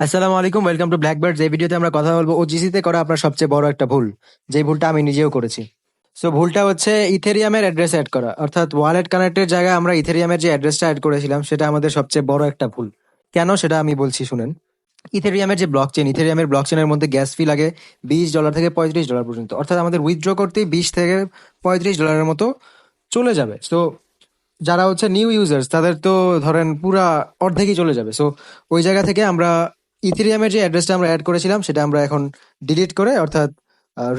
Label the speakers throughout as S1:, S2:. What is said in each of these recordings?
S1: আসসালামু আলাইকুম, welcome to blackbirds. এই ভিডিওতে আমরা কথা বলবো ওজিসিতে করা আপনার সবচেয়ে বড় একটা ভুল, যে ভুলটা আমি নিজেও করেছি। সো ভুলটা হচ্ছে ইথেরিয়ামের অ্যাড্রেস অ্যাড করা, অর্থাৎ ওয়ালেট কানেক্টের জায়গায় আমরা ইথেরিয়ামের যে অ্যাড্রেসটা অ্যাড করেছিলাম সেটা আমাদের সবচেয়ে বড় একটা ভুল। কেন সেটা আমি বলছি শুনেন। ইথেরিয়ামের যে ব্লক চেন, ইথেরিয়ামের ব্লক চেনের মধ্যে গ্যাস ফি লাগে $20 থেকে $35 পর্যন্ত, অর্থাৎ আমাদের উইথড্র করতেই $20 থেকে $35 মতো চলে যাবে। সো যারা হচ্ছে নিউ ইউজার্স তাদের তো ধরেন পুরা অর্ধেকই চলে যাবে। সো ওই জায়গা থেকে আমরা ইথেরিয়ামের যে অ্যাড্রেসটা আমরা অ্যাড করেছিলাম সেটা আমরা এখন ডিলিট করে, অর্থাৎ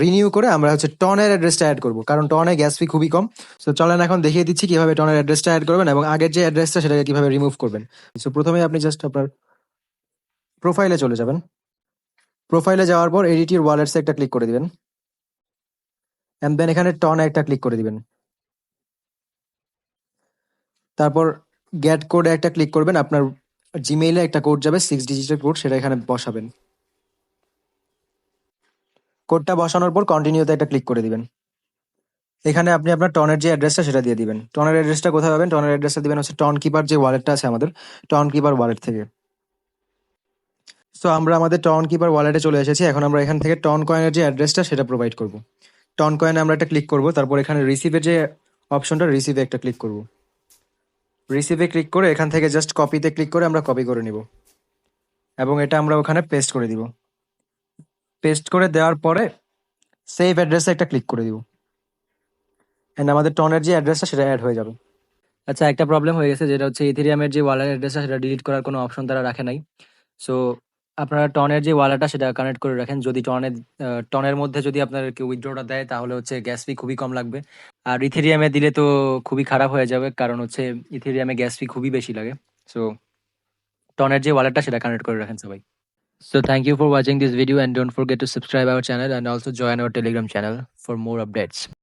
S1: রিনিউ করে আমরা হচ্ছে টনের অ্যাড্রেসটা অ্যাড করবো, কারণ টনে গ্যাস ফি খুবই কম। সো চলেন এখন দেখিয়ে দিচ্ছি কিভাবে টনের অ্যাড্রেসটা অ্যাড করবেন এবং আগের যে অ্যাড্রেসটা সেটাকে কিভাবে রিমুভ করবেন। সো প্রথমে আপনি জাস্ট আপনার প্রোফাইলে চলে যাবেন। প্রোফাইলে যাওয়ার পর এডিট ইউর ওয়ালেটসে একটা ক্লিক করে দিবেন, এন্ড দেন এখানে টনে একটা ক্লিক করে দিবেন। তারপর গেট কোডে একটা ক্লিক করবেন। আপনার জিমেইলে একটা কোড যাবে, 6 ডিজিটের কোড, সেটা এখানে বসাবেন। কোডটা বসানোর পর কন্টিনিউতে একটা ক্লিক করে দিবেন। এখানে আপনি আপনার টনের যে অ্যাড্রেসটা সেটা দিয়ে দিবেন। টনের অ্যাড্রেসটা কোথায় পাবেন? টনের অ্যাড্রেসটা দিবেন হচ্ছে টন কিপার যে ওয়ালেটটা আছে আমাদের, টন কিপার ওয়ালেট থেকে। সো আমরা আমাদের টন কিপার ওয়ালেটে চলে এসেছি। এখন আমরা এখান থেকে টন কয়েনের যে অ্যাড্রেসটা সেটা প্রোভাইড করব। টন কয়েনে আমরা একটা ক্লিক করব, তারপর এখানে রিসিভের যে অপশনটা, রিসিভে একটা ক্লিক করব। রিসিভে ক্লিক করে এখান থেকে জাস্ট কপিতে ক্লিক করে আমরা কপি করে নিব এবং এটা আমরা ওখানে পেস্ট করে দিব। পেস্ট করে দেওয়ার পরে সেভ অ্যাড্রেসে একটা ক্লিক করে দিব, এন্ড আমাদের টনের যে অ্যাড্রেসটা সেটা অ্যাড হয়ে যাবে। আচ্ছা, একটা প্রবলেম হয়ে গেছে, যেটা হচ্ছে ইথেরিয়ামের যে ওয়ালেট অ্যাড্রেসটা সেটা ডিলিট করার কোনো অপশন তারা রাখে নাই। সো আপনারা টনের যে ওয়ালেটটা সেটা কানেক্ট করে রাখেন। যদি টনের মধ্যে যদি আপনার কেউ উইথড্রটা দেয় তাহলে হচ্ছে গ্যাস ফি খুবই কম লাগবে। আর ইথেরিয়ামে দিলে তো খুবই খারাপ হয়ে যাবে, কারণ হচ্ছে ইথেরিয়ামে গ্যাস ফি খুবই বেশি লাগে। সো টনের যে ওয়ালেটটা সেটা কানেক্ট করে রাখেন সবাই। So thank you for watching this video and don't forget to subscribe our channel and also join our Telegram channel for more updates.